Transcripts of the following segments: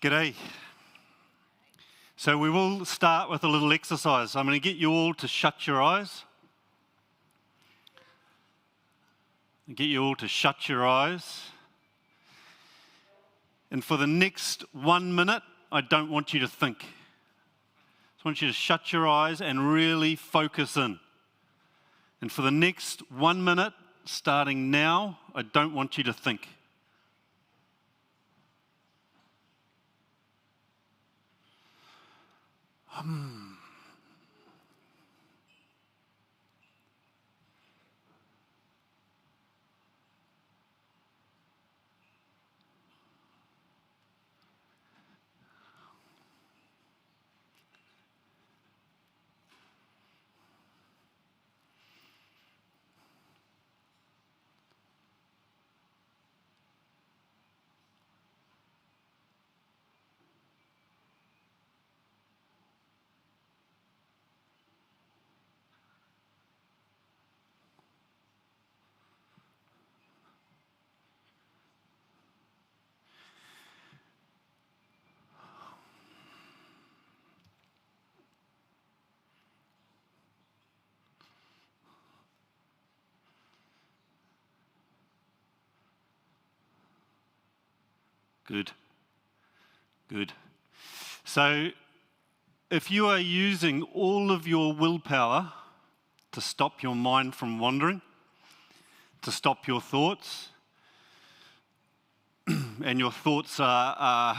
G'day. So we will start with a little exercise. I'm going to get you all to shut your eyes. And for the next 1 minute, I don't want you to think. I just want you to shut your eyes and really focus in. And for the next 1 minute, starting now, I don't want you to think. Good. So, if you are using all of your willpower to stop your mind from wandering, to stop your thoughts, and your thoughts are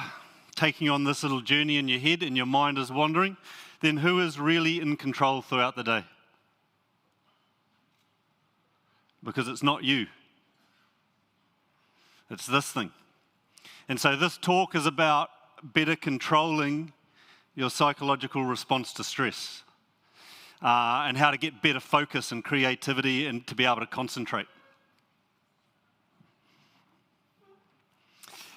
taking on this little journey in your head and your mind is wandering, then who is really in control throughout the day? Because it's not you. It's this thing. And so this talk is about better controlling your psychological response to stress and how to get better focus and creativity and to be able to concentrate.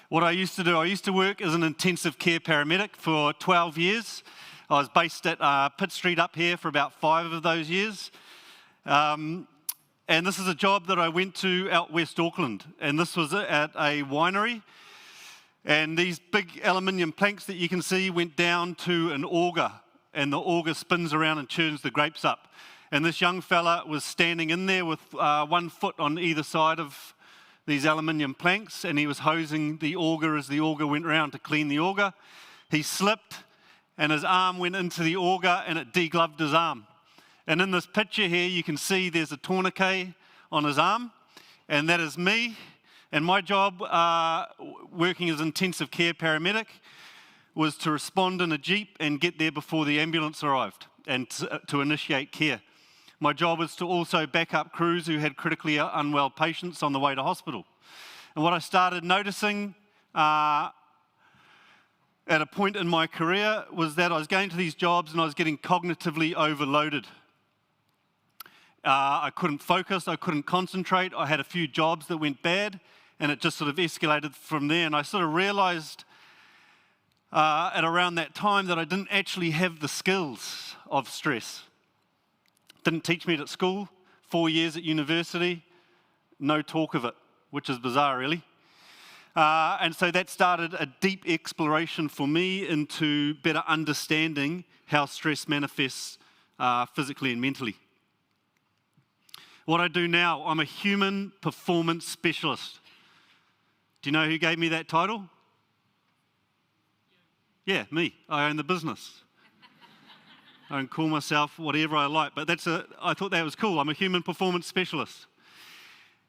What I used to do, I used to work as an intensive care paramedic for 12 years. I was based at Pitt Street up here for about 5 of those years. And this is a job that I went to out West Auckland. And this was at a winery. And these big aluminium planks that you can see went down to an auger, and the auger spins around and churns the grapes up. And this young fella was standing in there with 1 foot on either side of these aluminium planks, and he was hosing the auger as the auger went round to clean the auger. He slipped, and his arm went into the auger, and it degloved his arm. And in this picture here, you can see there's a tourniquet on his arm, and that is me. And my job, working as intensive care paramedic, was to respond in a jeep and get there before the ambulance arrived and to initiate care. My job was to also back up crews who had critically unwell patients on the way to hospital. And what I started noticing at a point in my career was that I was going to these jobs and I was getting cognitively overloaded. I couldn't focus, I couldn't concentrate, I had a few jobs that went bad, and it just sort of escalated from there. And I sort of realized at around that time that I didn't actually have the skills of stress. Didn't teach me it at school, 4 years at university, no talk of it, which is bizarre really. And so that started a deep exploration for me into better understanding how stress manifests physically and mentally. What I do now, I'm a human performance specialist. Do you know who gave me that title? Yeah, me. I own the business. I can call myself whatever I like, but I thought that was cool. I'm a human performance specialist.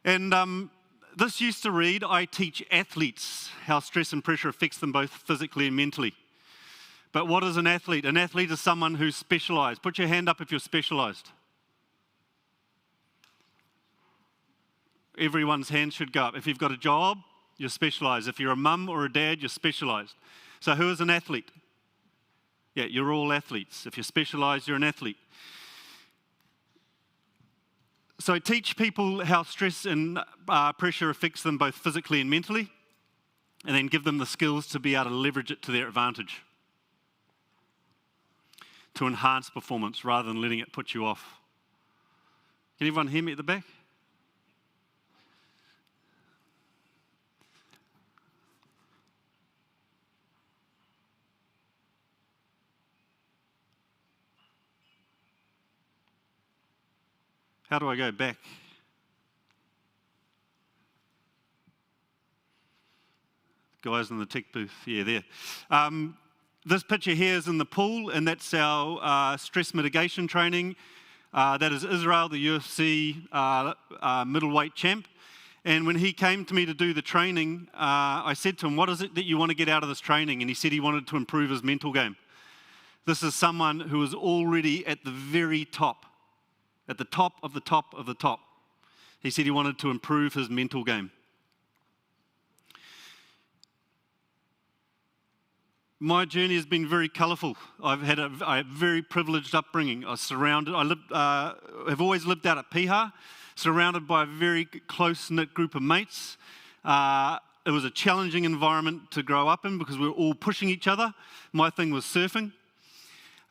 And this used to read, I teach athletes how stress and pressure affects them both physically and mentally. But what is an athlete? An athlete is someone who's specialized. Put your hand up if you're specialized. Everyone's hand should go up. If you've got a job, you're specialized. If you're a mum or a dad, you're specialized. So who is an athlete? Yeah, you're all athletes. If you're specialized, you're an athlete. So I teach people how stress and pressure affects them both physically and mentally, and then give them the skills to be able to leverage it to their advantage, to enhance performance rather than letting it put you off. Can everyone hear me at the back? How do I go back? Guys in the tech booth, yeah, there. This picture here is in the pool, and that's our stress mitigation training. That is Israel, the UFC middleweight champ. And when he came to me to do the training, I said to him, what is it that you want to get out of this training? And he said he wanted to improve his mental game. This is someone who is already at the very top, at the top of the top of the top. He said he wanted to improve his mental game. My journey has been very colourful. I've had a very privileged upbringing. I've always lived out at Piha, surrounded by a very close-knit group of mates. It was a challenging environment to grow up in because we were all pushing each other. My thing was surfing.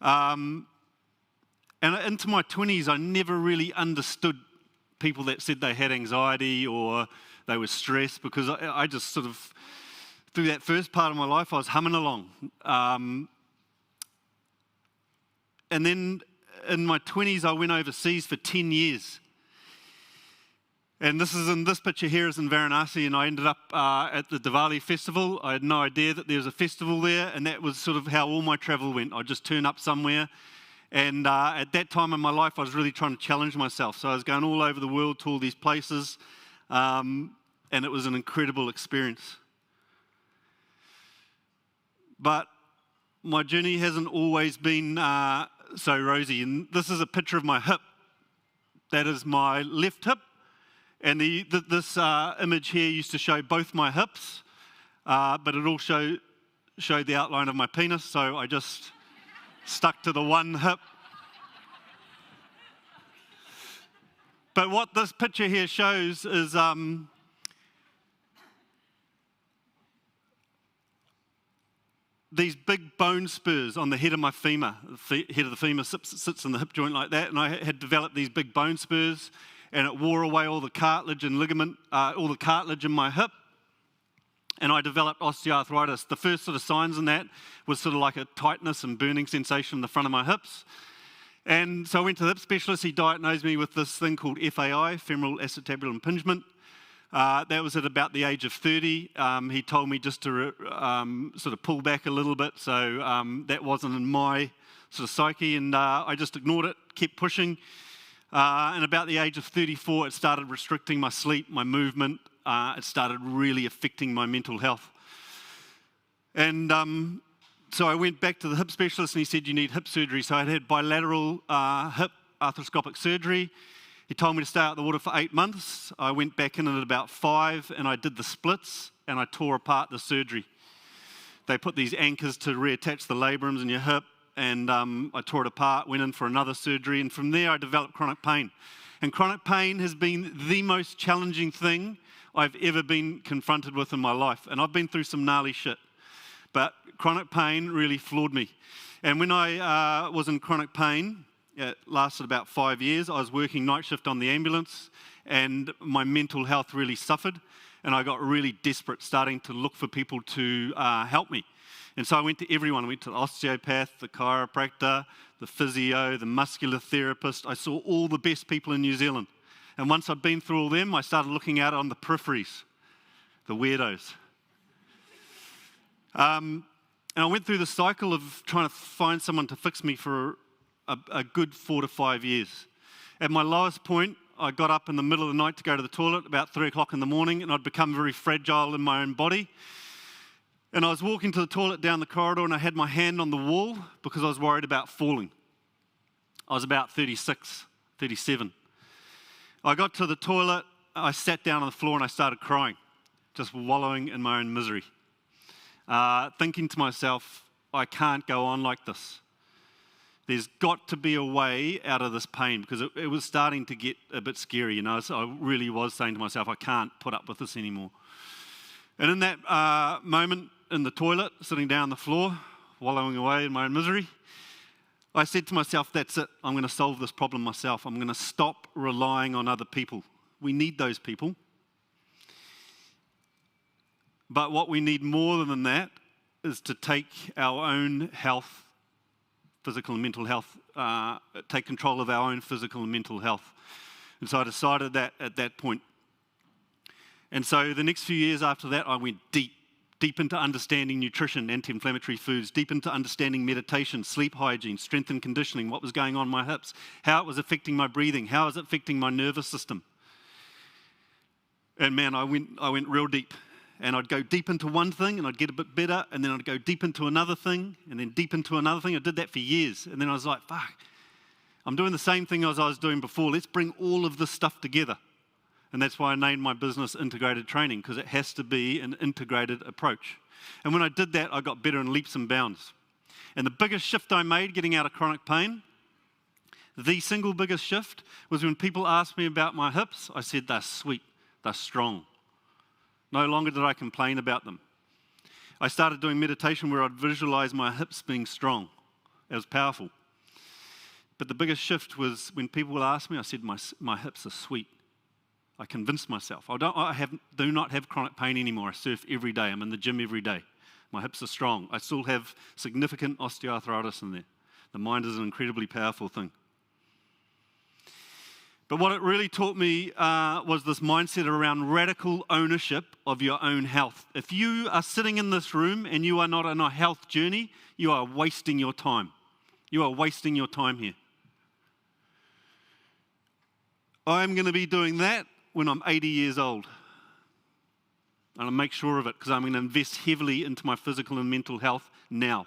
And into my 20s, I never really understood people that said they had anxiety or they were stressed, because I just sort of, through that first part of my life, I was humming along. And then in my 20s, I went overseas for 10 years. And this picture here is in Varanasi, and I ended up at the Diwali festival. I had no idea that there was a festival there, and that was sort of how all my travel went. I'd just turn up somewhere. And at that time in my life, I was really trying to challenge myself. So I was going all over the world to all these places, and it was an incredible experience. But my journey hasn't always been so rosy. And this is a picture of my hip. That is my left hip. And this image here used to show both my hips, but it also showed the outline of my penis, so I just stuck to the one hip. But what this picture here shows is these big bone spurs on the head of my femur. The head of the femur sits in the hip joint like that, and I had developed these big bone spurs, and it wore away all the cartilage and ligament, all the cartilage in my hip, and I developed osteoarthritis. The first sort of signs in that was sort of like a tightness and burning sensation in the front of my hips. And so I went to the hip specialist. He diagnosed me with this thing called FAI, femoral acetabular impingement. That was at about the age of 30. He told me just to sort of pull back a little bit, so that wasn't in my sort of psyche, and I just ignored it, kept pushing. And about the age of 34, it started restricting my sleep, my movement. It started really affecting my mental health. And so I went back to the hip specialist, and he said, you need hip surgery. So I had bilateral hip arthroscopic surgery. He told me to stay out of the water for 8 months. I went back in at about 5, and I did the splits, and I tore apart the surgery. They put these anchors to reattach the labrums in your hip, and I tore it apart, went in for another surgery, and from there I developed chronic pain. And chronic pain has been the most challenging thing I've ever been confronted with in my life. And I've been through some gnarly shit, but chronic pain really floored me. And when I was in chronic pain, it lasted about 5 years. I was working night shift on the ambulance, and my mental health really suffered, and I got really desperate, starting to look for people to help me. And so I went to everyone. I went to the osteopath, the chiropractor, the physio, the muscular therapist. I saw all the best people in New Zealand. And once I'd been through all them, I started looking out on the peripheries, the weirdos. And I went through the cycle of trying to find someone to fix me for a good 4 to 5 years. At my lowest point, I got up in the middle of the night to go to the toilet about 3 o'clock in the morning, and I'd become very fragile in my own body. And I was walking to the toilet down the corridor, and I had my hand on the wall because I was worried about falling. I was about 36, 37. I got to the toilet, I sat down on the floor, and I started crying, just wallowing in my own misery, thinking to myself, I can't go on like this. There's got to be a way out of this pain, because it was starting to get a bit scary, you know. So I really was saying to myself, I can't put up with this anymore. And in that moment in the toilet, sitting down on the floor, wallowing away in my own misery, I said to myself, that's it. I'm going to solve this problem myself. I'm going to stop relying on other people. We need those people. But what we need more than that is to take our own health, physical and mental health, take control of our own physical and mental health. And so I decided that at that point. And so the next few years after that, I went deep into understanding nutrition, anti-inflammatory foods, deep into understanding meditation, sleep hygiene, strength and conditioning, what was going on in my hips, how it was affecting my breathing, how it was affecting my nervous system. And man, I went real deep. And I'd go deep into one thing and I'd get a bit better, and then I'd go deep into another thing, and then deep into another thing. I did that for years. And then I was like, fuck, I'm doing the same thing as I was doing before. Let's bring all of this stuff together. And that's why I named my business Integrated Training, because it has to be an integrated approach. And when I did that, I got better in leaps and bounds. And the biggest shift I made getting out of chronic pain, the single biggest shift, was when people asked me about my hips, I said, they're sweet, they're strong. No longer did I complain about them. I started doing meditation where I'd visualize my hips being strong. It was powerful. But the biggest shift was when people asked me, I said, my hips are sweet. I convinced myself. I do not have chronic pain anymore. I surf every day. I'm in the gym every day. My hips are strong. I still have significant osteoarthritis in there. The mind is an incredibly powerful thing. But what it really taught me was this mindset around radical ownership of your own health. If you are sitting in this room and you are not on a health journey, you are wasting your time. You are wasting your time here. I'm going to be doing that when I'm 80 years old. And I'll make sure of it, because I'm going to invest heavily into my physical and mental health now.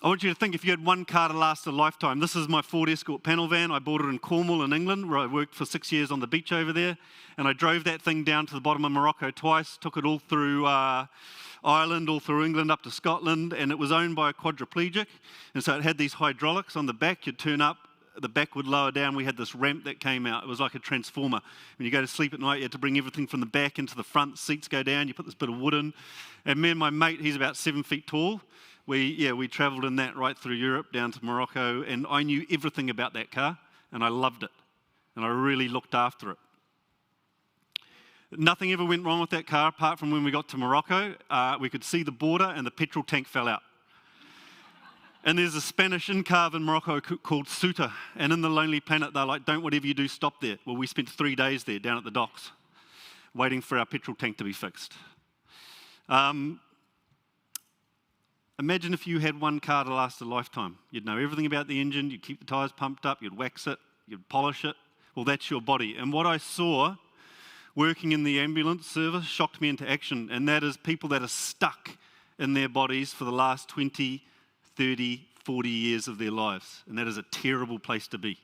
I want you to think, if you had one car to last a lifetime. This is my Ford Escort panel van. I bought it in Cornwall in England, where I worked for 6 years on the beach over there. And I drove that thing down to the bottom of Morocco twice, took it all through Ireland, all through England, up to Scotland, and it was owned by a quadriplegic. And so it had these hydraulics on the back. You'd turn up, the back would lower down. We had this ramp that came out. It was like a transformer. When you go to sleep at night, you had to bring everything from the back into the front. Seats go down. You put this bit of wood in. And me and my mate, he's about 7 feet tall. We travelled in that right through Europe down to Morocco, and I knew everything about that car, and I loved it. And I really looked after it. Nothing ever went wrong with that car apart from when we got to Morocco. We could see the border and the petrol tank fell out. And there's a Spanish enclave in Morocco called Ceuta. And in the Lonely Planet, they're like, don't whatever you do, stop there. Well, we spent 3 days there down at the docks, waiting for our petrol tank to be fixed. Imagine if you had one car to last a lifetime. You'd know everything about the engine, you'd keep the tyres pumped up, you'd wax it, you'd polish it. Well, that's your body. And what I saw working in the ambulance service shocked me into action, and that is people that are stuck in their bodies for the last 20, 30, 40 years of their lives. And that is a terrible place to be.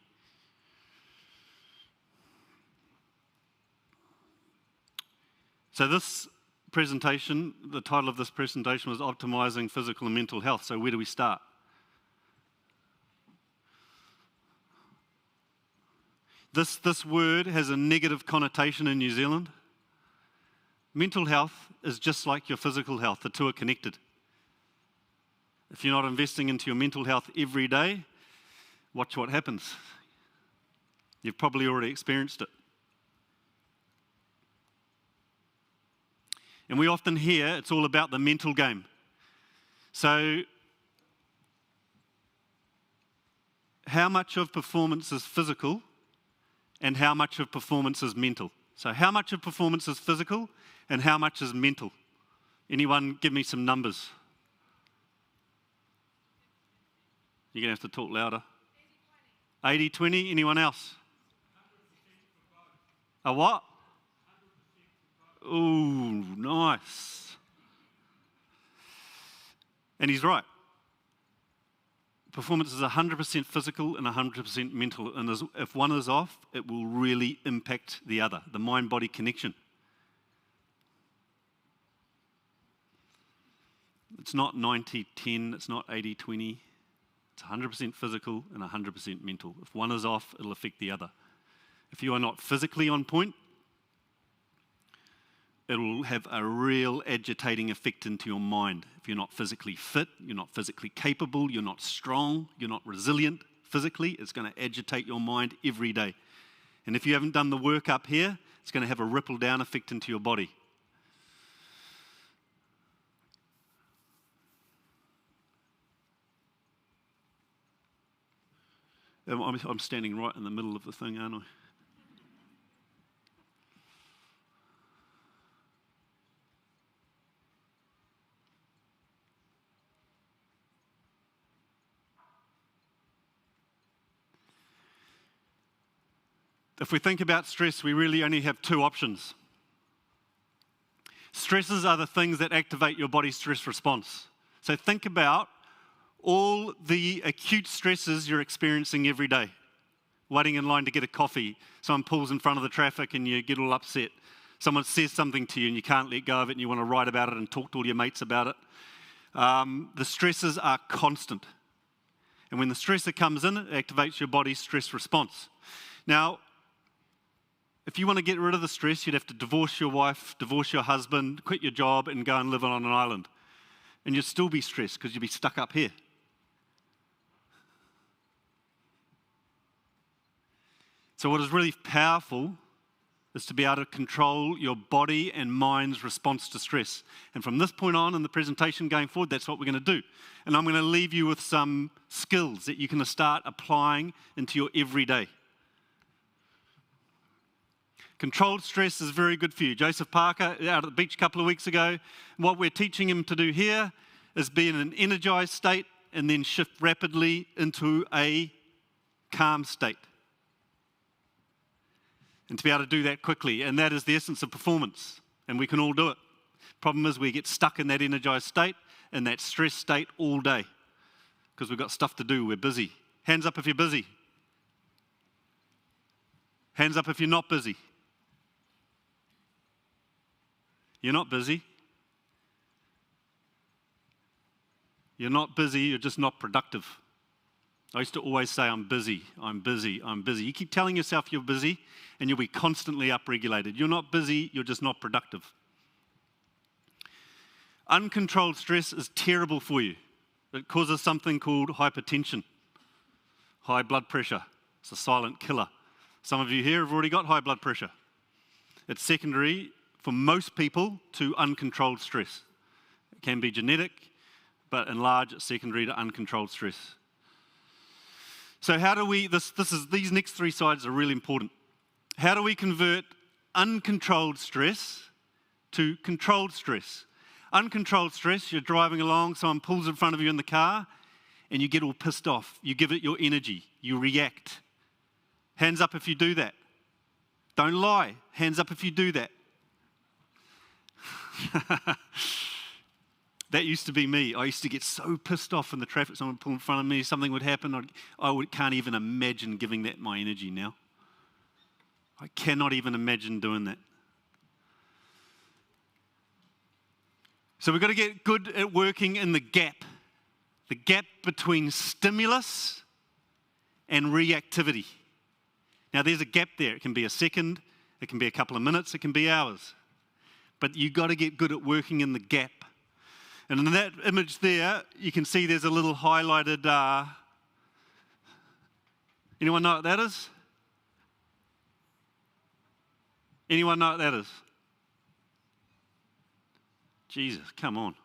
So this presentation, the title of this presentation was Optimising Physical and Mental Health. So where do we start? This word has a negative connotation in New Zealand. Mental health is just like your physical health. The two are connected. If you're not investing into your mental health every day, watch what happens. You've probably already experienced it. And we often hear it's all about the mental game. So, how much of performance is physical and how much of performance is mental? So, how much of performance is physical and how much is mental? Anyone give me some numbers? You're going to have to talk louder. 80-20. Anyone else? A what? Ooh, nice. And he's right. Performance is 100% physical and 100% mental. And if one is off, it will really impact the other, the mind-body connection. It's not 90-10, it's not 80-20. It's 100% physical and 100% mental. If one is off, it'll affect the other. If you are not physically on point, it will have a real agitating effect into your mind. If you're not physically fit, you're not physically capable, you're not strong, you're not resilient physically, it's going to agitate your mind every day. And if you haven't done the work up here, it's going to have a ripple down effect into your body. I'm standing right in the middle of the thing, aren't I? If we think about stress, we really only have two options. Stresses are the things that activate your body's stress response. So think about all the acute stresses you're experiencing every day. Waiting in line to get a coffee, someone pulls in front of the traffic and you get all upset. Someone says something to you and you can't let go of it and you want to write about it and talk to all your mates about it. The stresses are constant. And when the stressor comes in, it activates your body's stress response. Now, if you want to get rid of the stress, you'd have to divorce your wife, divorce your husband, quit your job and go and live on an island. And you'd still be stressed because you'd be stuck up here. So what is really powerful is to be able to control your body and mind's response to stress. And from this point on in the presentation going forward, that's what we're going to do. And I'm going to leave you with some skills that you can start applying into your everyday. Controlled stress is very good for you. Joseph Parker, out at the beach a couple of weeks ago, what we're teaching him to do here is be in an energized state and then shift rapidly into a calm state. And to be able to do that quickly, and that is the essence of performance, and we can all do it. Problem is we get stuck in that energized state, in that stress state all day, because we've got stuff to do, we're busy. Hands up if you're busy. Hands up if you're not busy. You're not busy. You're not busy, you're just not productive. I used to always say, I'm busy, I'm busy, I'm busy. You keep telling yourself you're busy and you'll be constantly upregulated. You're not busy, you're just not productive. Uncontrolled stress is terrible for you. It causes something called hypertension, high blood pressure. It's a silent killer. Some of you here have already got high blood pressure. It's secondary for most people to uncontrolled stress. It can be genetic, but in large, it's secondary to uncontrolled stress. So how do we, these next three slides are really important. How do we convert uncontrolled stress to controlled stress? Uncontrolled stress, you're driving along, someone pulls in front of you in the car, and you get all pissed off. You give it your energy, you react. Hands up if you do that. Don't lie, hands up if you do that. That used to be me. I used to get so pissed off in the traffic, someone would pull in front of me, something would happen. Can't even imagine giving that my energy now. I cannot even imagine doing that. So we've got to get good at working in the gap between stimulus and reactivity. Now there's a gap there. It can be a second, it can be a couple of minutes, it can be hours. But you've got to get good at working in the gap. And in that image there, you can see there's a little highlighted, anyone know what that is? Anyone know what that is? Jesus, come on.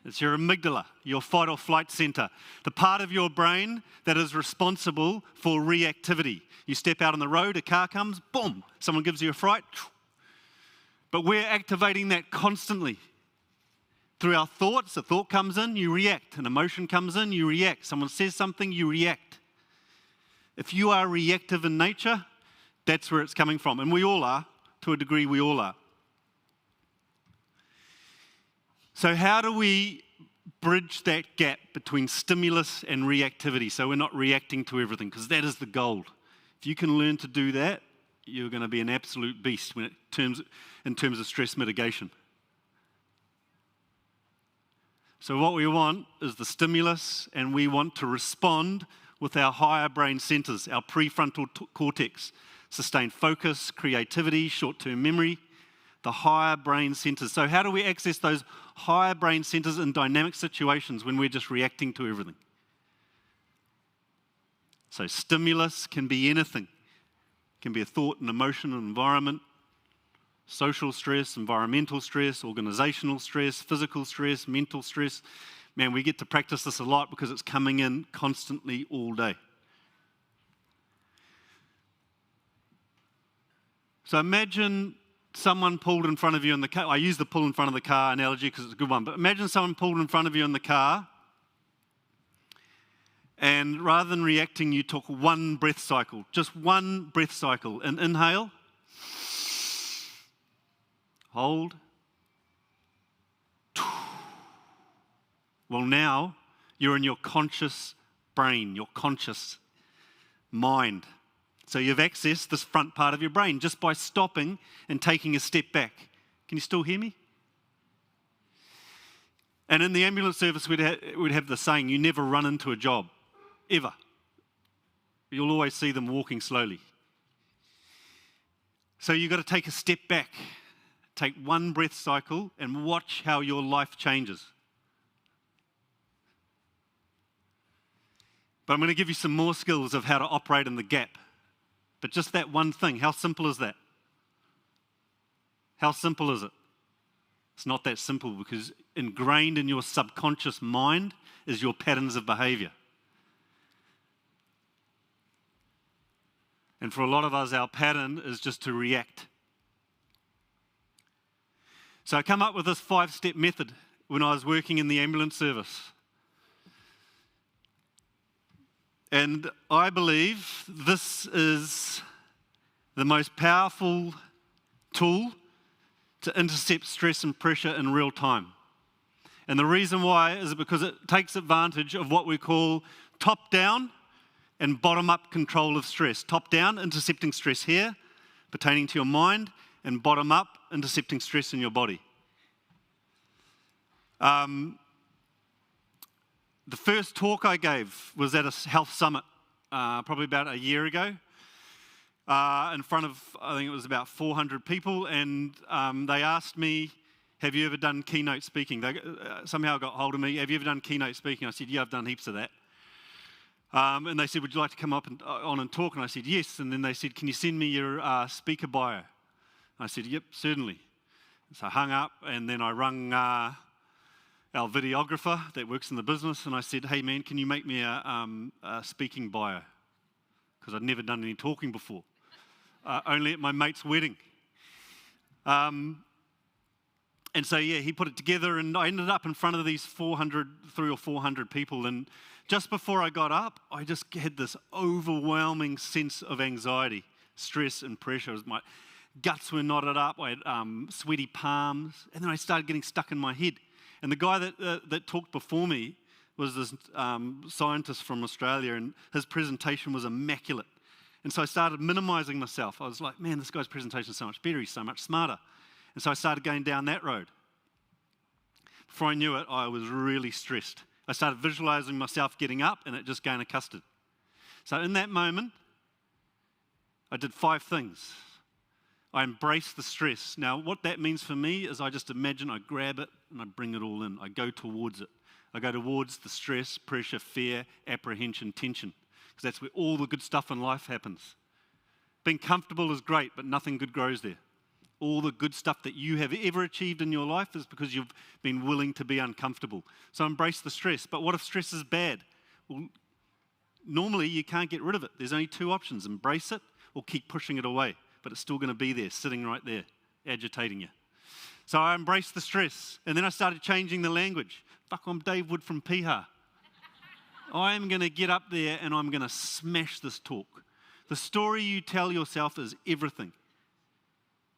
It's your amygdala, your fight or flight center, the part of your brain that is responsible for reactivity. You step out on the road, a car comes, boom, someone gives you a fright. But we're activating that constantly. Through our thoughts, a thought comes in, you react. An emotion comes in, you react. Someone says something, you react. If you are reactive in nature, that's where it's coming from. And we all are, to a degree we all are. So how do we bridge that gap between stimulus and reactivity so we're not reacting to everything? Because that is the goal. If you can learn to do that, you're going to be an absolute beast in terms of stress mitigation. So what we want is the stimulus, and we want to respond with our higher brain centers, our prefrontal cortex, sustained focus, creativity, short-term memory, the higher brain centers. So how do we access those higher brain centers in dynamic situations when we're just reacting to everything? So stimulus can be anything. It can be a thought, an emotion, an environment, social stress, environmental stress, organizational stress, physical stress, mental stress. Man, we get to practice this a lot because it's coming in constantly all day. So imagine someone pulled in front of you in the car. I use the pull in front of the car analogy because it's a good one. But imagine someone pulled in front of you in the car, and rather than reacting, you took one breath cycle. Just one breath cycle. An inhale. Hold. Well, now you're in your conscious brain, your conscious mind. So you've accessed this front part of your brain just by stopping and taking a step back. Can you still hear me? And in the ambulance service, we'd have the saying, you never run into a job, ever. You'll always see them walking slowly. So you've got to take a step back, take one breath cycle, and watch how your life changes. But I'm going to give you some more skills of how to operate in the gap. But just that one thing, how simple is that? How simple is it? It's not that simple because ingrained in your subconscious mind is your patterns of behavior. And for a lot of us, our pattern is just to react. So I come up with this 5-step method when I was working in the ambulance service. And I believe this is the most powerful tool to intercept stress and pressure in real time. And the reason why is because it takes advantage of what we call top-down and bottom-up control of stress. Top-down, intercepting stress here, pertaining to your mind, and bottom-up, intercepting stress in your body. The first talk I gave was at a health summit, probably about a year ago, in front of, I think it was about 400 people, and they asked me, have you ever done keynote speaking? They somehow got hold of me, have you ever done keynote speaking? I said, yeah, I've done heaps of that. And they said, would you like to come up on and talk? And I said, yes. And then they said, can you send me your speaker bio? And I said, yep, certainly. So I hung up, and then I rung our videographer that works in the business, and I said, hey man, can you make me a speaking bio? Because I'd never done any talking before, only at my mate's wedding. And so yeah, he put it together, and I ended up in front of these 300 or 400 people, and just before I got up, I just had this overwhelming sense of anxiety, stress and pressure. My guts were knotted up, I had sweaty palms, and then I started getting stuck in my head. And the guy that talked before me was this scientist from Australia, and his presentation was immaculate. And so I started minimizing myself. I was like, man, this guy's presentation is so much better, he's so much smarter. And so I started going down that road. Before I knew it, I was really stressed. I started visualizing myself getting up, and it just gained a custard. So in that moment, I did 5 things. I embrace the stress. Now, what that means for me is I just imagine I grab it and I bring it all in. I go towards it. I go towards the stress, pressure, fear, apprehension, tension, because that's where all the good stuff in life happens. Being comfortable is great, but nothing good grows there. All the good stuff that you have ever achieved in your life is because you've been willing to be uncomfortable. So embrace the stress. But what if stress is bad? Well, normally you can't get rid of it. There's only 2 options: embrace it or keep pushing it away. But it's still going to be there, sitting right there, agitating you. So I embraced the stress, and then I started changing the language. Fuck, I'm Dave Wood from Piha. I'm going to get up there and I'm going to smash this talk. The story you tell yourself is everything.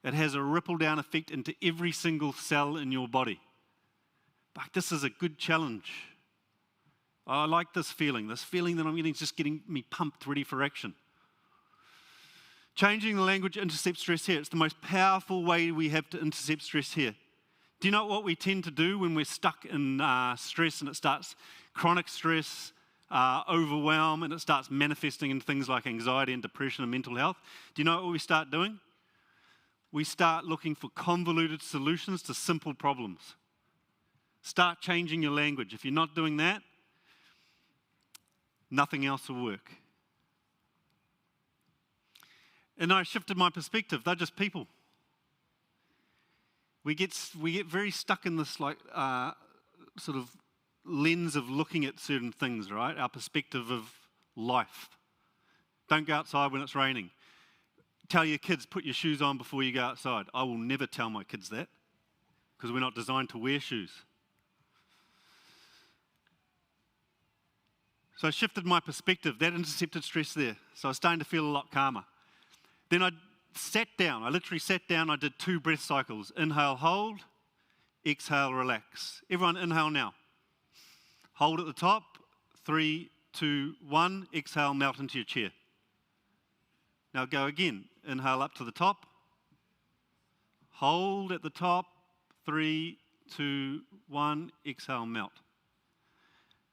It has a ripple-down effect into every single cell in your body. But this is a good challenge. I like this feeling that I'm getting is just getting me pumped, ready for action. Changing the language intercepts stress here. It's the most powerful way we have to intercept stress here. Do you know what we tend to do when we're stuck in stress, and it starts chronic stress, overwhelm, and it starts manifesting in things like anxiety and depression and mental health? Do you know what we start doing? We start looking for convoluted solutions to simple problems. Start changing your language. If you're not doing that, nothing else will work. And I shifted my perspective. They're just people. We get very stuck in this sort of lens of looking at certain things, right? Our perspective of life. Don't go outside when it's raining. Tell your kids, put your shoes on before you go outside. I will never tell my kids that because we're not designed to wear shoes. So I shifted my perspective. That intercepted stress there. So I was starting to feel a lot calmer. Then I sat down. I literally sat down. I did 2 breath cycles. Inhale, hold. Exhale, relax. Everyone inhale now. Hold at the top. 3, 2, 1. Exhale, melt into your chair. Now go again. Inhale up to the top. Hold at the top. 3, 2, 1. Exhale, melt.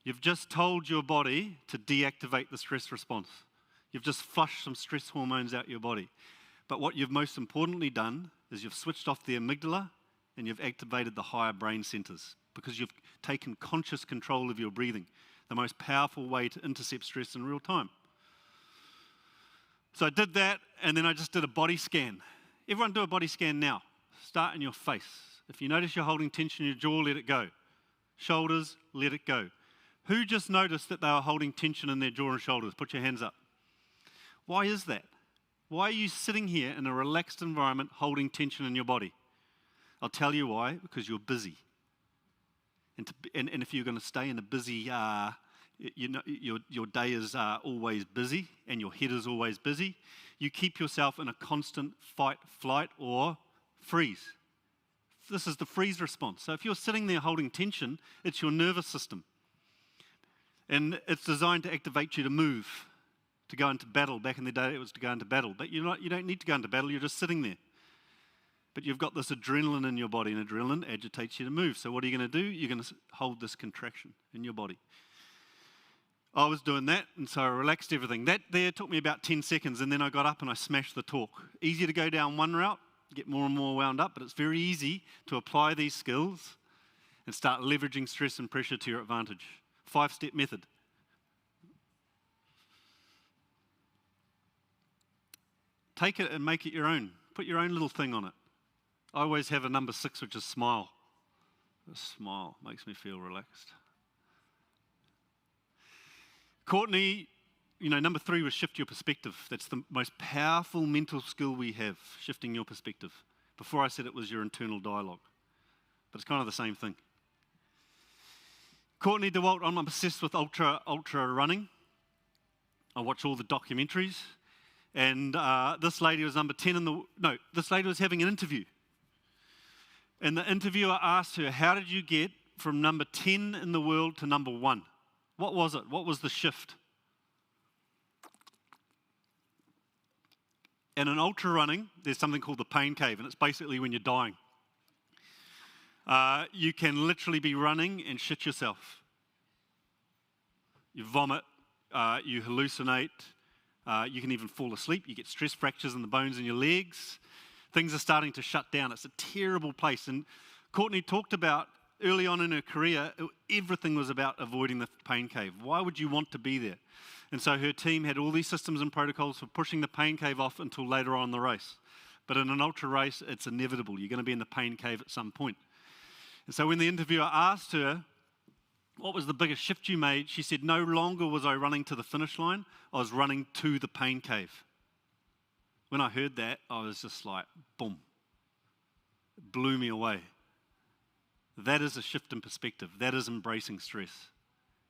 You've just told your body to deactivate the stress response. You've just flushed some stress hormones out your body. But what you've most importantly done is you've switched off the amygdala and you've activated the higher brain centers because you've taken conscious control of your breathing, the most powerful way to intercept stress in real time. So I did that, and then I just did a body scan. Everyone do a body scan now. Start in your face. If you notice you're holding tension in your jaw, let it go. Shoulders, let it go. Who just noticed that they were holding tension in their jaw and shoulders? Put your hands up. Why is that? Why are you sitting here in a relaxed environment holding tension in your body? I'll tell you why, because you're busy. And if you're going to stay in a busy, your day is always busy and your head is always busy, you keep yourself in a constant fight, flight, or freeze. This is the freeze response. So if you're sitting there holding tension, it's your nervous system. And it's designed to activate you to move, to go into battle. Back in the day, it was to go into battle. But you don't need to go into battle, you're just sitting there. But you've got this adrenaline in your body, and adrenaline agitates you to move. So what are you going to do? You're going to hold this contraction in your body. I was doing that, and so I relaxed everything. That there took me about 10 seconds, and then I got up and I smashed the talk. Easy to go down one route, get more and more wound up, but it's very easy to apply these skills and start leveraging stress and pressure to your advantage. 5-step method. Take it and make it your own. Put your own little thing on it. I always have a number 6, which is smile. A smile makes me feel relaxed. Courtney, number 3 was shift your perspective. That's the most powerful mental skill we have, shifting your perspective. Before I said it was your internal dialogue. But it's kind of the same thing. Courtney DeWalt, I'm obsessed with ultra running. I watch all the documentaries. And this lady was number 10 this lady was having an interview. And the interviewer asked her, how did you get from number 10 in the world to number 1? What was it? What was the shift? And in ultra running, there's something called the pain cave, and it's basically when you're dying. You can literally be running and shit yourself. You vomit, you hallucinate, you can even fall asleep, you get stress fractures in the bones in your legs. Things are starting to shut down. It's a terrible place. And Courtney talked about early on in her career, everything was about avoiding the pain cave. Why would you want to be there? And so her team had all these systems and protocols for pushing the pain cave off until later on in the race. But in an ultra race, it's inevitable. You're going to be in the pain cave at some point. And so when the interviewer asked her, what was the biggest shift you made? She said, no longer was I running to the finish line, I was running to the pain cave. When I heard that, I was just like, boom. It blew me away. That is a shift in perspective. That is embracing stress.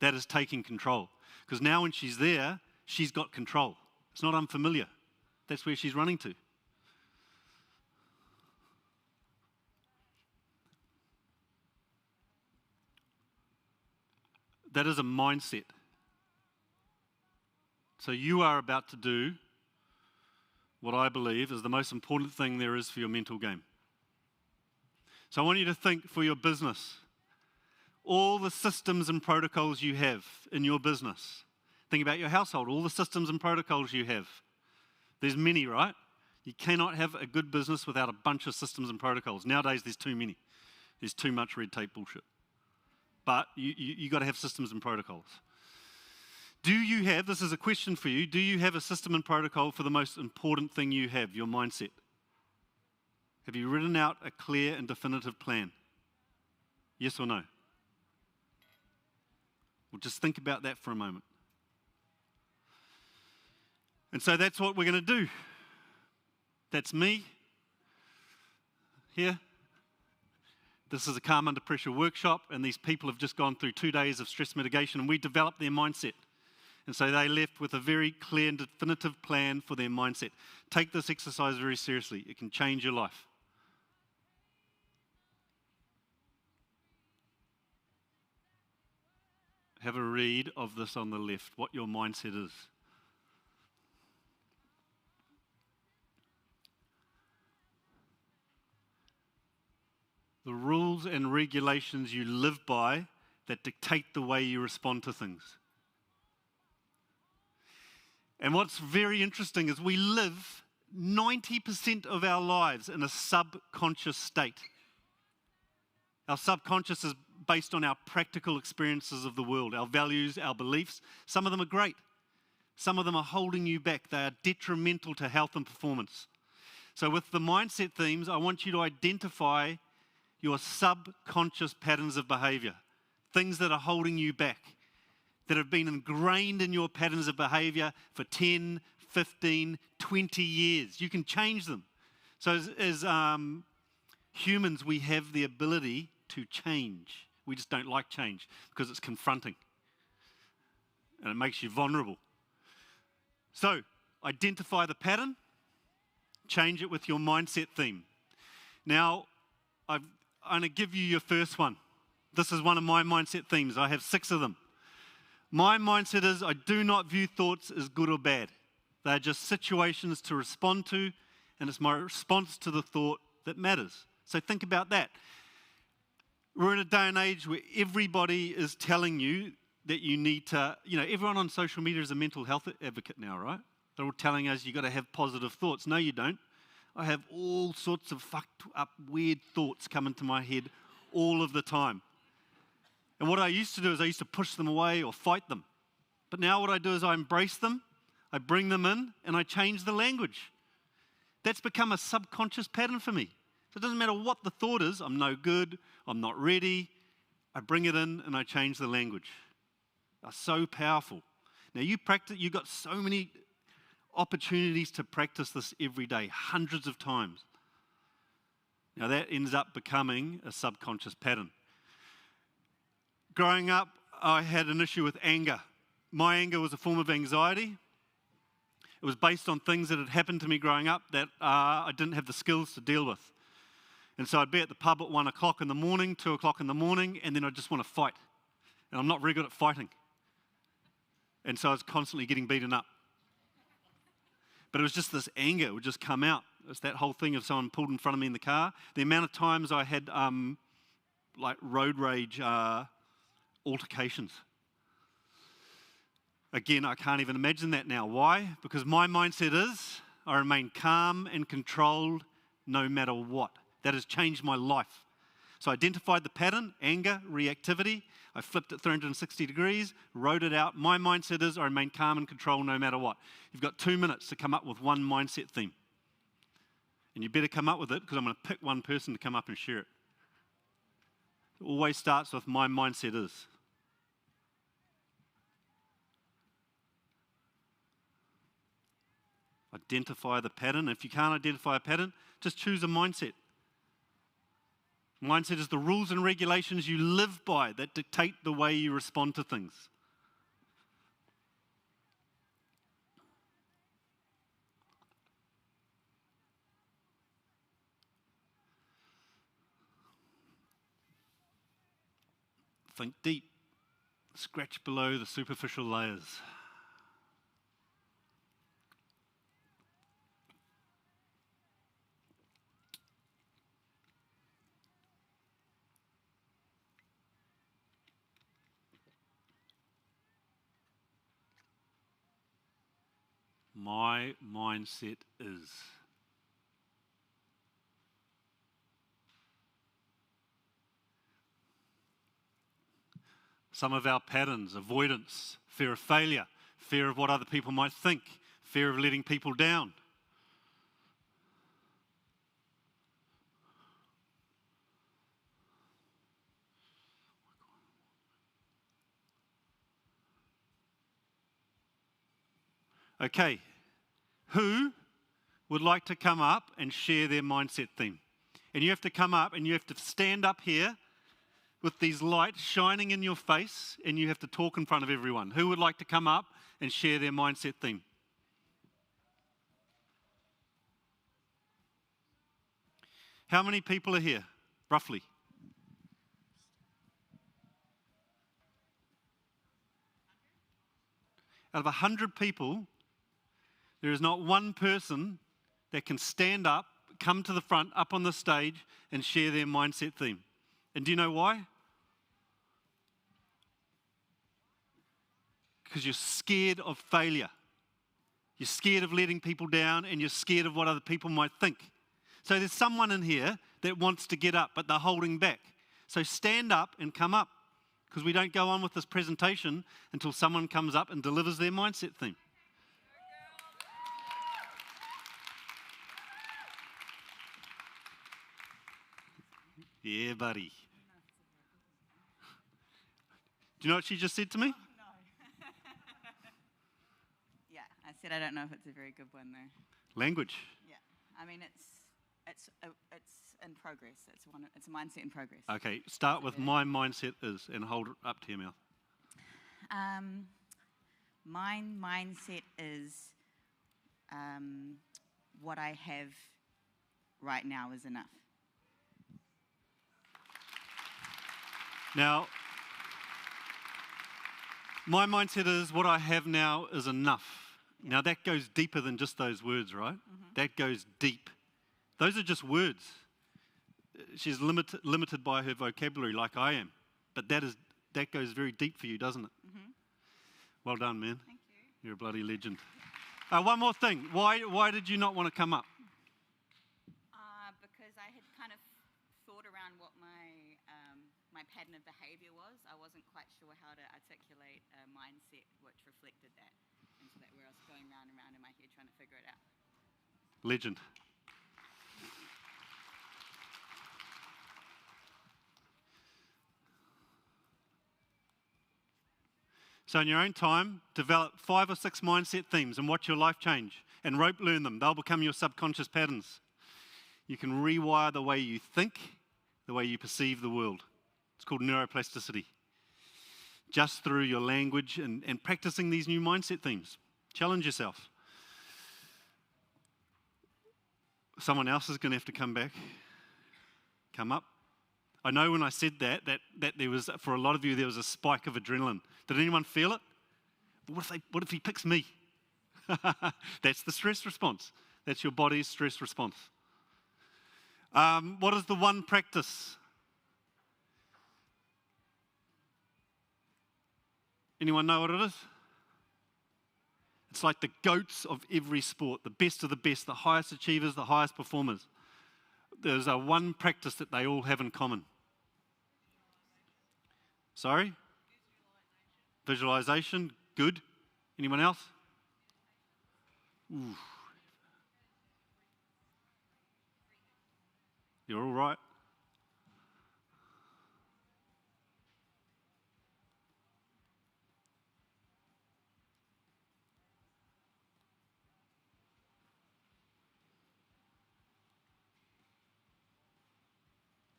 That is taking control. Because now when she's there, she's got control. It's not unfamiliar. That's where she's running to. That is a mindset. So you are about to do what I believe is the most important thing there is for your mental game. So I want you to think for your business, all the systems and protocols you have in your business. Think about your household, all the systems and protocols you have. There's many, right? You cannot have a good business without a bunch of systems and protocols. Nowadays, there's too many. There's too much red tape bullshit. But you got to have systems and protocols. Do you have, this is a question for you, do you have a system and protocol for the most important thing you have, your mindset? Have you written out a clear and definitive plan? Yes or no? Well, just think about that for a moment. And so that's what we're going to do. That's me here. This is a Calm Under Pressure workshop, and these people have just gone through 2 days of stress mitigation, and we developed their mindset. And so they left with a very clear and definitive plan for their mindset. Take this exercise very seriously. It can change your life. Have a read of this on the left, what your mindset is. The rules and regulations you live by that dictate the way you respond to things. And what's very interesting is we live 90% of our lives in a subconscious state. Our subconscious is based on our practical experiences of the world, our values, our beliefs. Some of them are great. Some of them are holding you back. They are detrimental to health and performance. So with the mindset themes, I want you to identify your subconscious patterns of behavior, things that are holding you back, that have been ingrained in your patterns of behavior for 10, 15, 20 years. You can change them. So as humans, we have the ability to change. We just don't like change because it's confronting and it makes you vulnerable. So identify the pattern, change it with your mindset theme. Now, I'm going to give you your first one. This is one of my mindset themes. I have 6 of them. My mindset is I do not view thoughts as good or bad. They're just situations to respond to, and it's my response to the thought that matters. So think about that. We're in a day and age where everybody is telling you that you need to, everyone on social media is a mental health advocate now, right? They're all telling us you've got to have positive thoughts. No, you don't. I have all sorts of fucked up, weird thoughts come into my head all of the time. And what I used to do is I used to push them away or fight them. But now what I do is I embrace them, I bring them in, and I change the language. That's become a subconscious pattern for me. So it doesn't matter what the thought is, I'm no good, I'm not ready. I bring it in and I change the language. They're so powerful. Now you've got so many opportunities to practice this every day, hundreds of times. Now that ends up becoming a subconscious pattern. Growing up, I had an issue with anger. My anger was a form of anxiety. It was based on things that had happened to me growing up that I didn't have the skills to deal with. And so I'd be at the pub at 1 o'clock in the morning, 2 o'clock in the morning, and then I'd just want to fight. And I'm not very good at fighting. And so I was constantly getting beaten up. But it was just this anger, it would just come out. It's that whole thing of someone pulled in front of me in the car. The amount of times I had road rage altercations. Again, I can't even imagine that now. Why? Because my mindset is I remain calm and controlled no matter what. That has changed my life. So I identified the pattern, anger, reactivity. I flipped it 360 degrees, wrote it out. My mindset is I remain calm and controlled no matter what. You've got 2 minutes to come up with one mindset theme. And you better come up with it because I'm going to pick one person to come up and share it. It always starts with my mindset is. Identify the pattern. If you can't identify a pattern, just choose a mindset. Mindset is the rules and regulations you live by that dictate the way you respond to things. Think deep. Scratch below the superficial layers. My mindset is. Some of our patterns, avoidance, fear of failure, fear of what other people might think, fear of letting people down. Okay, who would like to come up and share their mindset theme? And you have to come up and you have to stand up here with these lights shining in your face, and you have to talk in front of everyone. Who would like to come up and share their mindset theme? How many people are here, roughly? Out of 100 people, there is not one person that can stand up, come to the front, up on the stage, and share their mindset theme. And do you know why? Because you're scared of failure. You're scared of letting people down, and you're scared of what other people might think. So there's someone in here that wants to get up, but they're holding back. So stand up and come up, because we don't go on with this presentation until someone comes up and delivers their mindset theme. Yeah, buddy. Do you know what she just said to me? No. Yeah, I said I don't know if it's a very good one though. Language. Yeah, I mean it's in progress. It's a mindset in progress. Okay, start with my mindset is, and hold it up to your mouth. My mindset is what I have right now is enough. Now, my mindset is what I have now is enough. Yeah. Now, that goes deeper than just those words, right? Mm-hmm. That goes deep. Those are just words. She's limited by her vocabulary like I am. But that goes very deep for you, doesn't it? Mm-hmm. Well done, man. Thank you. You're a bloody legend. One more thing. Why did you not want to come up? Because I had kind of thought around what my pattern of behaviour was. I wasn't quite sure how to articulate a mindset which reflected that. And so that where I was going round and round in my head trying to figure it out. Legend. So in your own time, develop 5 or 6 mindset themes and watch your life change. And rope learn them. They'll become your subconscious patterns. You can rewire the way you think, the way you perceive the world. It's called neuroplasticity. Just through your language and practicing these new mindset themes. Challenge yourself. Someone else is going to have to come back. Come up. I know when I said that there was, for a lot of you, there was a spike of adrenaline. Did anyone feel it? What if he picks me? That's the stress response. That's your body's stress response. What is the one practice? Anyone know what it is? It's like the goats of every sport, the best of the best, the highest achievers, the highest performers. There's a one practice that they all have in common. Sorry? Visualization, good. Anyone else? Ooh. You're all right.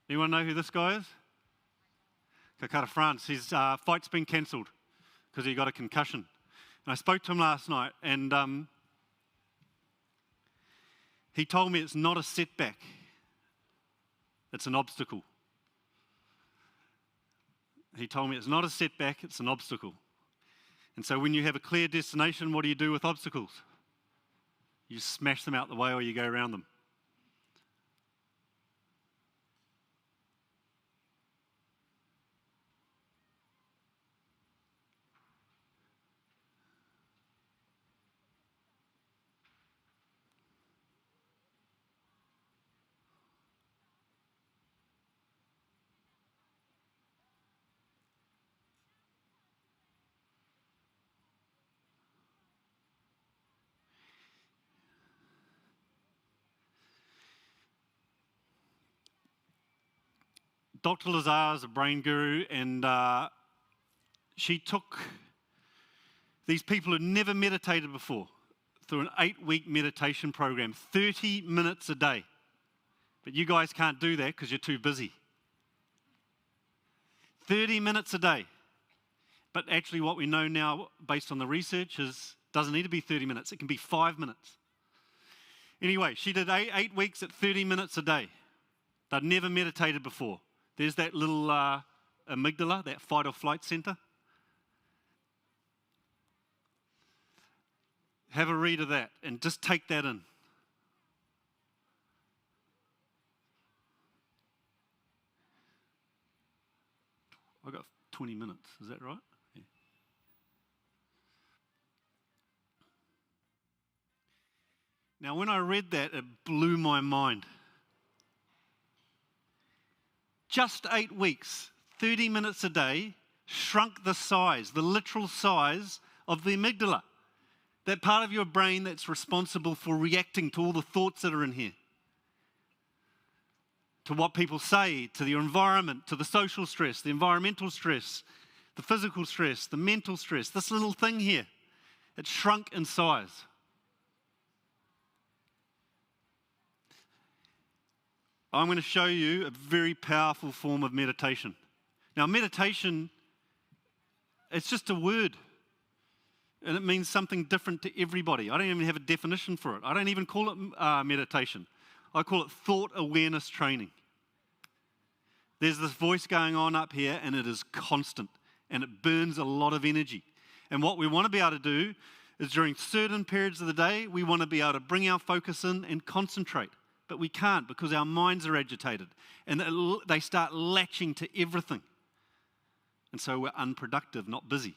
Anyone know who this guy is? Kakara France. His fight's been cancelled because he got a concussion. And I spoke to him last night, and he told me it's not a setback. It's an obstacle. He told me it's not a setback, it's an obstacle. And so when you have a clear destination, what do you do with obstacles? You smash them out the way or you go around them. Dr. Lazar is a brain guru, and she took these people who'd never meditated before, through an 8-week meditation program, 30 minutes a day. But you guys can't do that because you're too busy. 30 minutes a day. But actually what we know now, based on the research, is it doesn't need to be 30 minutes. It can be 5 minutes. Anyway, she did 8 weeks at 30 minutes a day. They'd never meditated before. There's that little amygdala, that fight or flight center. Have a read of that and just take that in. I've got 20 minutes, is that right? Yeah. Now, when I read that, it blew my mind. Just 8 weeks, 30 minutes a day, shrunk the size, the literal size of the amygdala. That part of your brain that's responsible for reacting to all the thoughts that are in here. To what people say, to the environment, to the social stress, the environmental stress, the physical stress, the mental stress. This little thing here, it shrunk in size. I'm going to show you a very powerful form of meditation. Now, meditation, it's just a word. And it means something different to everybody. I don't even have a definition for it. I don't even call it meditation. I call it thought awareness training. There's this voice going on up here, and it is constant, and it burns a lot of energy. And what we want to be able to do is during certain periods of the day, we want to be able to bring our focus in and concentrate. But we can't because our minds are agitated, and they start latching to everything. And so we're unproductive, not busy.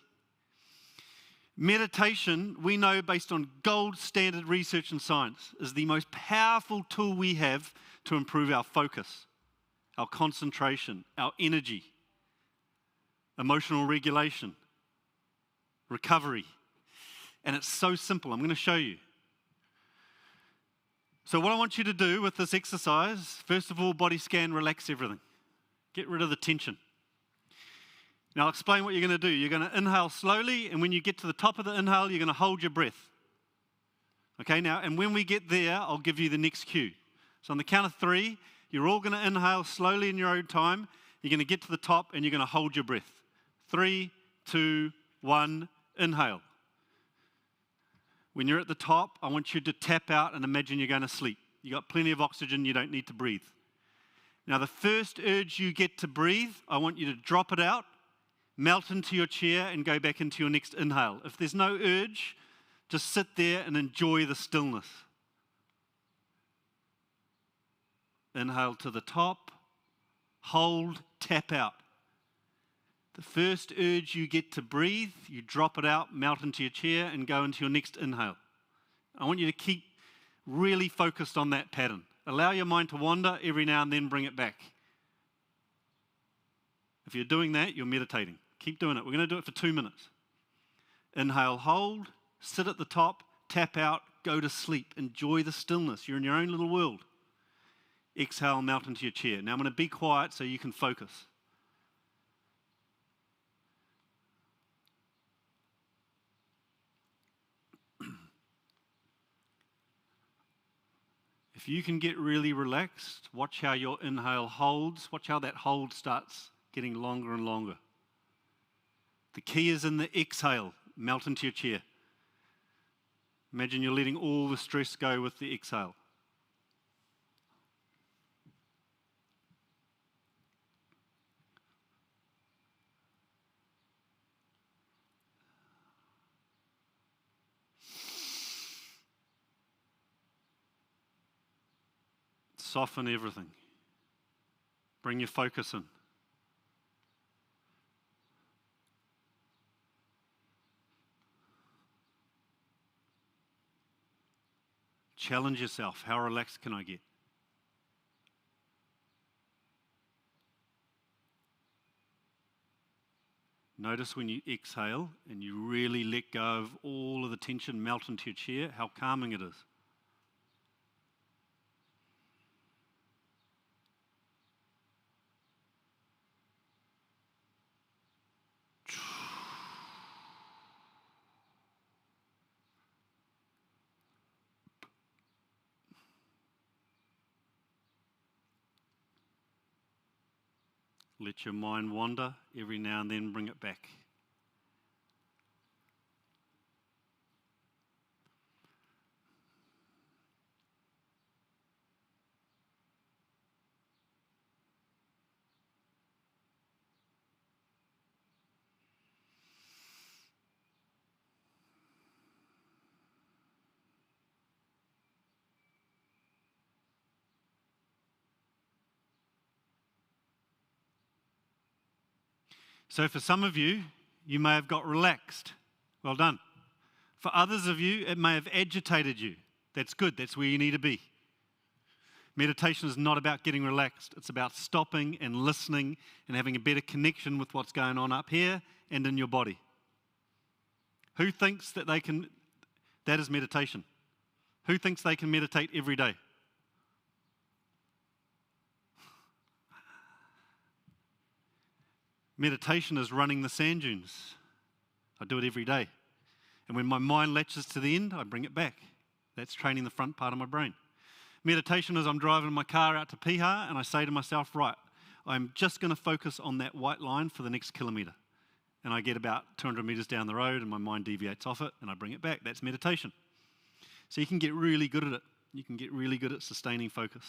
Meditation, we know based on gold standard research and science, is the most powerful tool we have to improve our focus, our concentration, our energy, emotional regulation, recovery. And it's so simple. I'm going to show you. So what I want you to do with this exercise, first of all, body scan, relax everything. Get rid of the tension. Now I'll explain what you're going to do. You're going to inhale slowly, and when you get to the top of the inhale, you're going to hold your breath. Okay, now, and when we get there, I'll give you the next cue. So on the count of 3, you're all going to inhale slowly in your own time. You're going to get to the top, and you're going to hold your breath. 3, 2, 1, inhale. When you're at the top, I want you to tap out and imagine you're going to sleep. You've got plenty of oxygen, you don't need to breathe. Now the first urge you get to breathe, I want you to drop it out, melt into your chair and go back into your next inhale. If there's no urge, just sit there and enjoy the stillness. Inhale to the top, hold, tap out. The first urge you get to breathe, you drop it out, melt into your chair and go into your next inhale. I want you to keep really focused on that pattern. Allow your mind to wander every now and then, bring it back. If you're doing that, you're meditating. Keep doing it. We're going to do it for 2 minutes. Inhale, hold, sit at the top, tap out, go to sleep. Enjoy the stillness. You're in your own little world. Exhale, melt into your chair. Now I'm going to be quiet so you can focus. If you can get really relaxed, watch how your inhale holds. Watch how that hold starts getting longer and longer. The key is in the exhale. Melt into your chair. Imagine you're letting all the stress go with the exhale. Soften everything. Bring your focus in. Challenge yourself. How relaxed can I get? Notice when you exhale and you really let go of all of the tension, melt into your chair, how calming it is. Let your mind wander every now and then, bring it back. So for some of you, you may have got relaxed. Well done. For others of you, it may have agitated you. That's good. That's where you need to be. Meditation is not about getting relaxed. It's about stopping and listening and having a better connection with what's going on up here and in your body. Who thinks that that is meditation? Who thinks they can meditate every day? Meditation is running the sand dunes. I do it every day. And when my mind latches to the end, I bring it back. That's training the front part of my brain. Meditation is I'm driving my car out to Piha and I say to myself, right, I'm just going to focus on that white line for the next kilometre. And I get about 200 metres down the road and my mind deviates off it and I bring it back. That's meditation. So you can get really good at it. You can get really good at sustaining focus.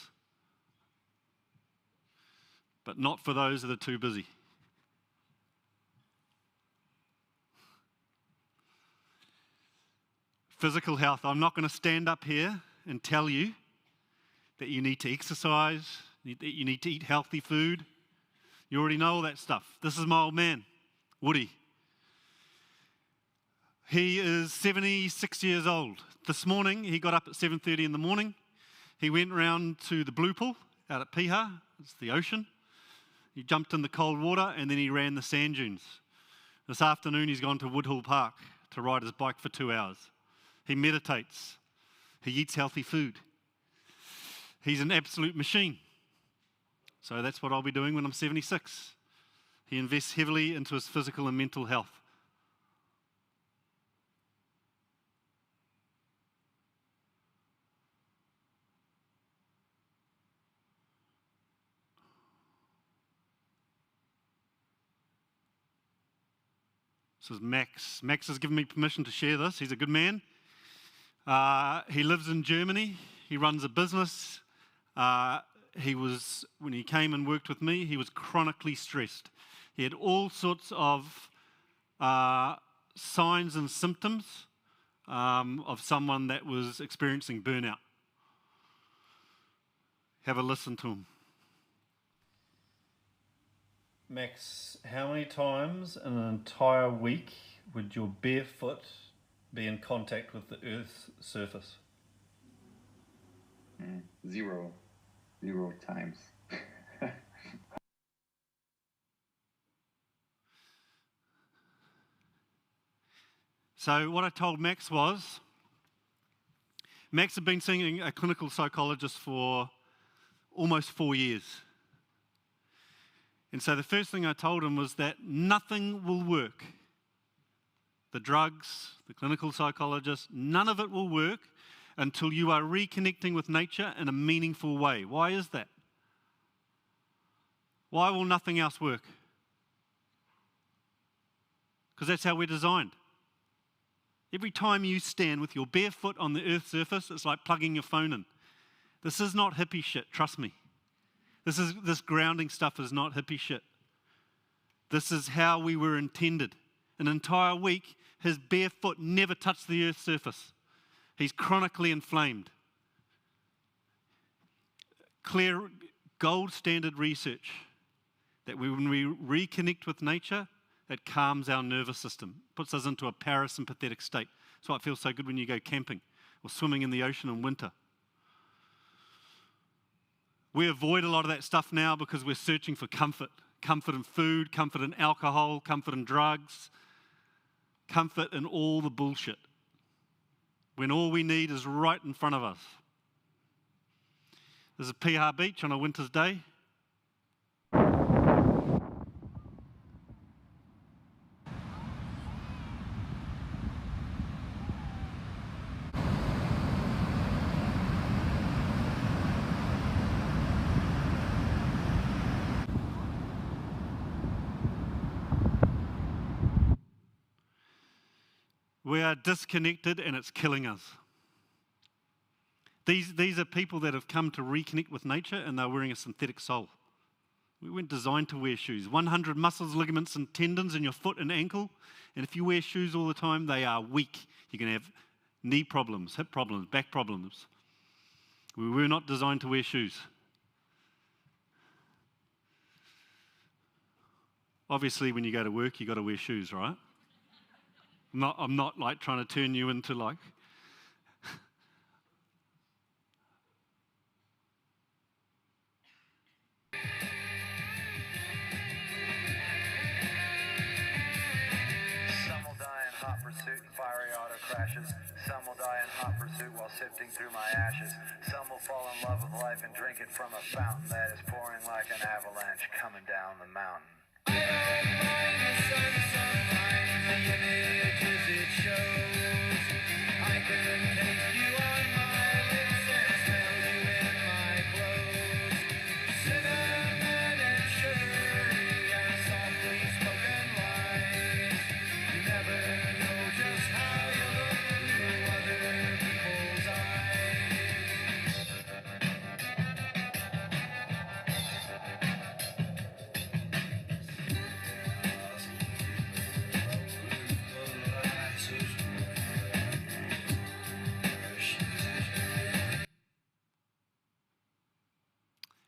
But not for those that are too busy. Physical health. I'm not going to stand up here and tell you that you need to exercise, that you need to eat healthy food. You already know all that stuff. This is my old man, Woody. He is 76 years old. This morning, he got up at 7:30 in the morning. He went round to the blue pool out at Piha. It's the ocean. He jumped in the cold water and then he ran the sand dunes. This afternoon, he's gone to Woodhull Park to ride his bike for 2 hours. He meditates. He eats healthy food. He's an absolute machine. So that's what I'll be doing when I'm 76. He invests heavily into his physical and mental health. This is Max. Max has given me permission to share this. He's a good man. He lives in Germany. He runs a business. When he came and worked with me, he was chronically stressed. He had all sorts of signs and symptoms of someone that was experiencing burnout. Have a listen to him. Max, how many times in an entire week would your bare foot be in contact with the Earth's surface? 0 times. So what I told Max was, Max had been seeing a clinical psychologist for almost 4 years. And so the first thing I told him was that nothing will work. The drugs, the clinical psychologist, none of it will work until you are reconnecting with nature in a meaningful way. Why is that? Why will nothing else work? Because that's how we're designed. Every time you stand with your bare foot on the Earth's surface, it's like plugging your phone in. This is not hippie shit, trust me. This grounding stuff is not hippie shit. This is how we were intended. An entire week, his bare foot never touched the Earth's surface. He's chronically inflamed. Clear gold standard research that when we reconnect with nature, it calms our nervous system, puts us into a parasympathetic state. That's why it feels so good when you go camping or swimming in the ocean in winter. We avoid a lot of that stuff now because we're searching for comfort. Comfort in food, comfort in alcohol, comfort in drugs, comfort in all the bullshit. When all we need is right in front of us. This is Piha Beach on a winter's day. We are disconnected and it's killing us. These are people that have come to reconnect with nature and they're wearing a synthetic sole. We weren't designed to wear shoes. 100 muscles, ligaments and tendons in your foot and ankle. And if you wear shoes all the time, they are weak. You're going to have knee problems, hip problems, back problems. We were not designed to wear shoes. Obviously, when you go to work, you've got to wear shoes, right? I'm not like trying to turn you into like... Some will die in hot pursuit and fiery auto crashes. Some will die in hot pursuit while sifting through my ashes. Some will fall in love with life and drink it from a fountain that is pouring like an avalanche coming down the mountain.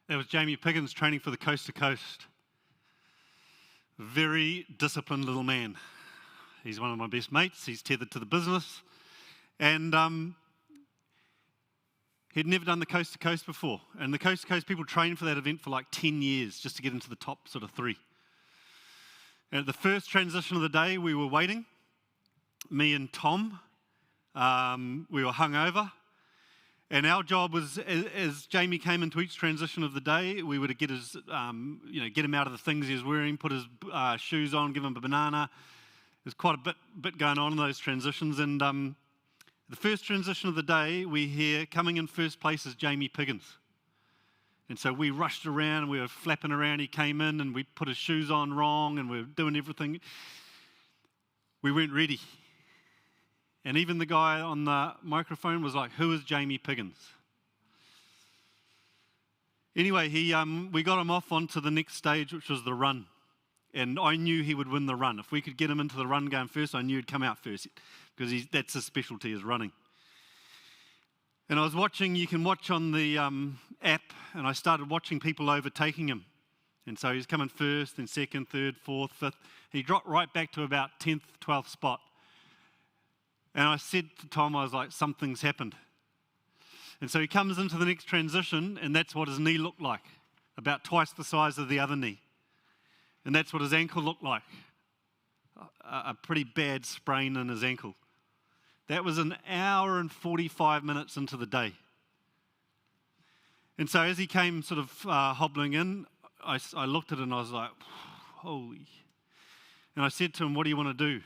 That was Jamie Piggins training for the Coast to Coast. Very disciplined little man. He's one of my best mates. He's tethered to the business. And he'd never done the Coast to Coast before. And the Coast to Coast people trained for that event for like 10 years just to get into the top sort of 3. And at the first transition of the day, we were waiting. Me and Tom, we were hungover. And our job was, as Jamie came into each transition of the day, we were to get his, get him out of the things he was wearing, put his shoes on, give him a banana. There's quite a bit going on in those transitions. And the first transition of the day, we hear coming in first place is Jamie Piggins. And so we rushed around and we were flapping around. He came in and we put his shoes on wrong and we were doing everything. We weren't ready. And even the guy on the microphone was like, "Who is Jamie Piggins?" Anyway, we got him off onto the next stage, which was the run. And I knew he would win the run. If we could get him into the run going first, I knew he'd come out first because that's his specialty, is running. And I was watching, you can watch on the app, and I started watching people overtaking him. And so he's coming first, then second, third, fourth, fifth. He dropped right back to about 10th, 12th spot. And I said to Tom, I was like, something's happened. And so he comes into the next transition, and that's what his knee looked like, about twice the size of the other knee. And that's what his ankle looked like, a pretty bad sprain in his ankle. That was an hour and 45 minutes into the day. And so as he came sort of hobbling in, I looked at it and I was like, holy. And I said to him, "What do you want to do?"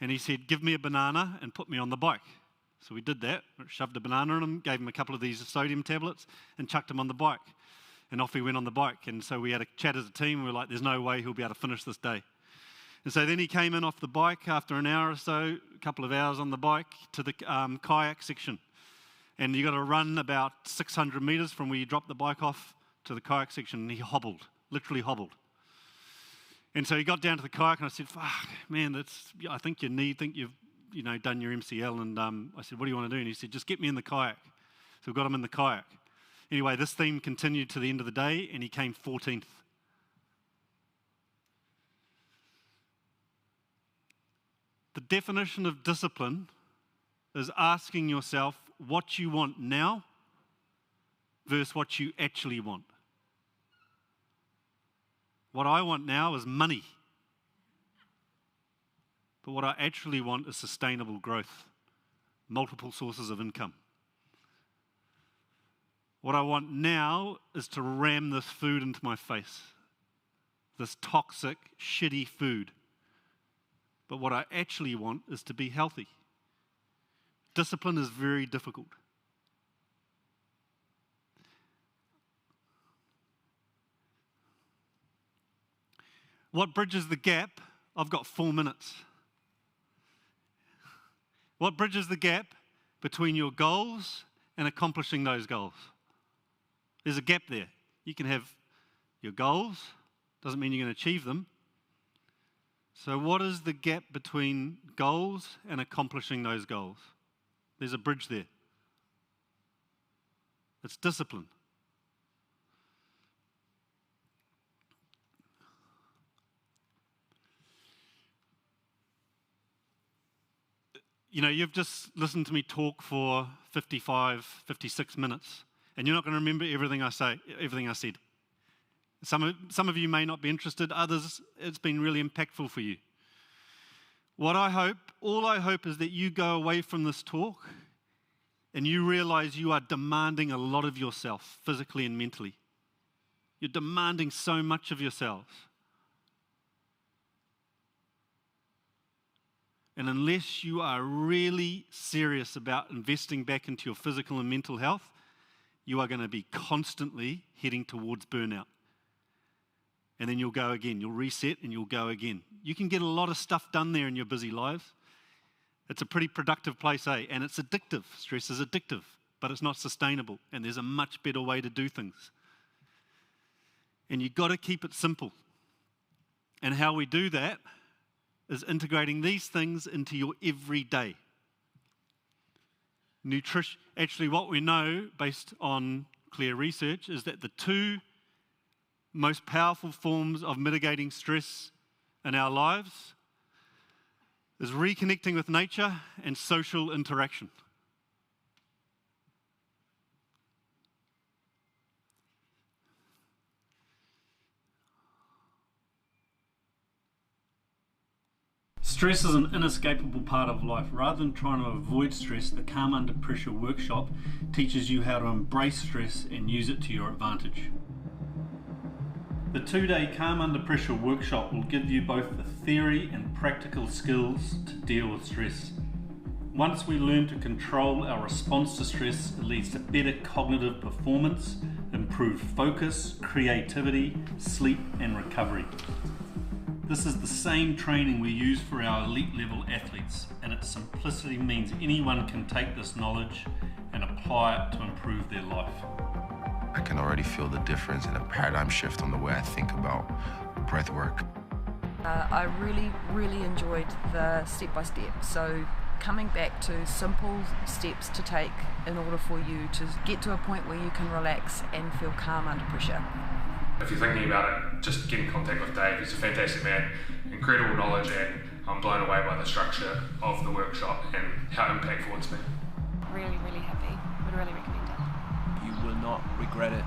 And he said, "Give me a banana and put me on the bike." So we did that, shoved a banana in him, gave him a couple of these sodium tablets and chucked him on the bike. And off he went on the bike. And so we had a chat as a team. We were like, there's no way he'll be able to finish this day. And so then he came in off the bike after an hour or so, a couple of hours on the bike, to the kayak section. And you got to run about 600 metres from where you drop the bike off to the kayak section. And he hobbled, literally hobbled. And so he got down to the kayak and I said, "Fuck, man, I think you think you've done your MCL." And I said, "What do you want to do?" And he said, "Just get me in the kayak." So we got him in the kayak. Anyway, this theme continued to the end of the day and he came 14th. The definition of discipline is asking yourself what you want now versus what you actually want. What I want now is money. But what I actually want is sustainable growth, multiple sources of income. What I want now is to ram this food into my face, this toxic, shitty food. But what I actually want is to be healthy. Discipline is very difficult. What bridges the gap? I've got 4 minutes. What bridges the gap between your goals and accomplishing those goals? There's a gap there. You can have your goals, doesn't mean you're going to achieve them. So what is the gap between goals and accomplishing those goals? There's a bridge there. It's discipline. You know, you've just listened to me talk for 55, 56 minutes, and you're not going to remember everything I said. Some of you may not be interested, others, it's been really impactful for you. All I hope is that you go away from this talk and you realize you are demanding a lot of yourself, physically and mentally. You're demanding so much of yourselves. And unless you are really serious about investing back into your physical and mental health, you are going to be constantly heading towards burnout. And then you'll go again. You'll reset and you'll go again. You can get a lot of stuff done there in your busy lives. It's a pretty productive place, eh? And it's addictive. Stress is addictive, but it's not sustainable. And there's a much better way to do things. And you've got to keep it simple. And how we do that is integrating these things into your everyday. Nutrition. Actually, what we know based on clear research is that the two most powerful forms of mitigating stress in our lives is reconnecting with nature and social interaction. Stress is an inescapable part of life. Rather than trying to avoid stress, the Calm Under Pressure workshop teaches you how to embrace stress and use it to your advantage. The 2-day Calm Under Pressure workshop will give you both the theory and practical skills to deal with stress. Once we learn to control our response to stress, it leads to better cognitive performance, improved focus, creativity, sleep and recovery. This is the same training we use for our elite level athletes, and its simplicity means anyone can take this knowledge and apply it to improve their life. I can already feel the difference and a paradigm shift on the way I think about breath work. I really enjoyed the step-by-step. So coming back to simple steps to take in order for you to get to a point where you can relax and feel calm under pressure. If you're thinking about it, just get in contact with Dave. He's a fantastic man, incredible knowledge, and I'm blown away by the structure of the workshop and how impactful it's been. Really happy. Would really recommend it. You will not regret it.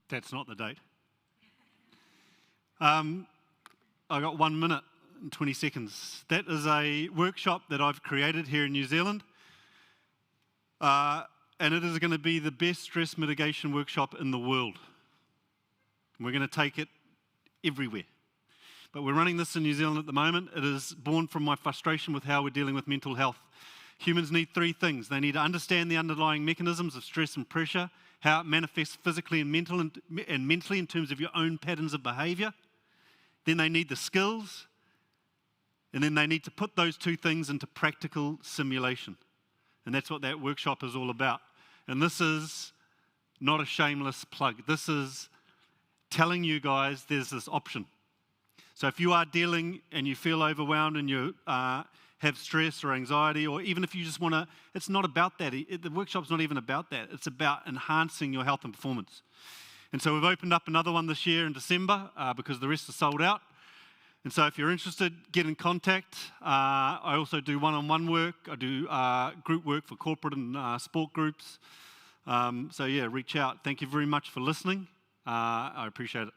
That's not the date. I got 1 minute and 20 seconds. That is a workshop that I've created here in New Zealand. And it is going to be the best stress mitigation workshop in the world. We're going to take it everywhere. But we're running this in New Zealand at the moment. It is born from my frustration with how we're dealing with mental health. Humans need 3 things. They need to understand the underlying mechanisms of stress and pressure, how it manifests physically and mentally in terms of your own patterns of behaviour. Then they need the skills, and then they need to put those 2 things into practical simulation. And that's what that workshop is all about. And this is not a shameless plug. This is telling you guys there's this option. So if you are dealing and you feel overwhelmed and you have stress or anxiety, or even if you just want to, it's not about that. The workshop's not even about that. It's about enhancing your health and performance. And so we've opened up another one this year in December because the rest are sold out. And so if you're interested, get in contact. I also do one-on-one work. I do group work for corporate and sport groups. So yeah, reach out. Thank you very much for listening. I appreciate it.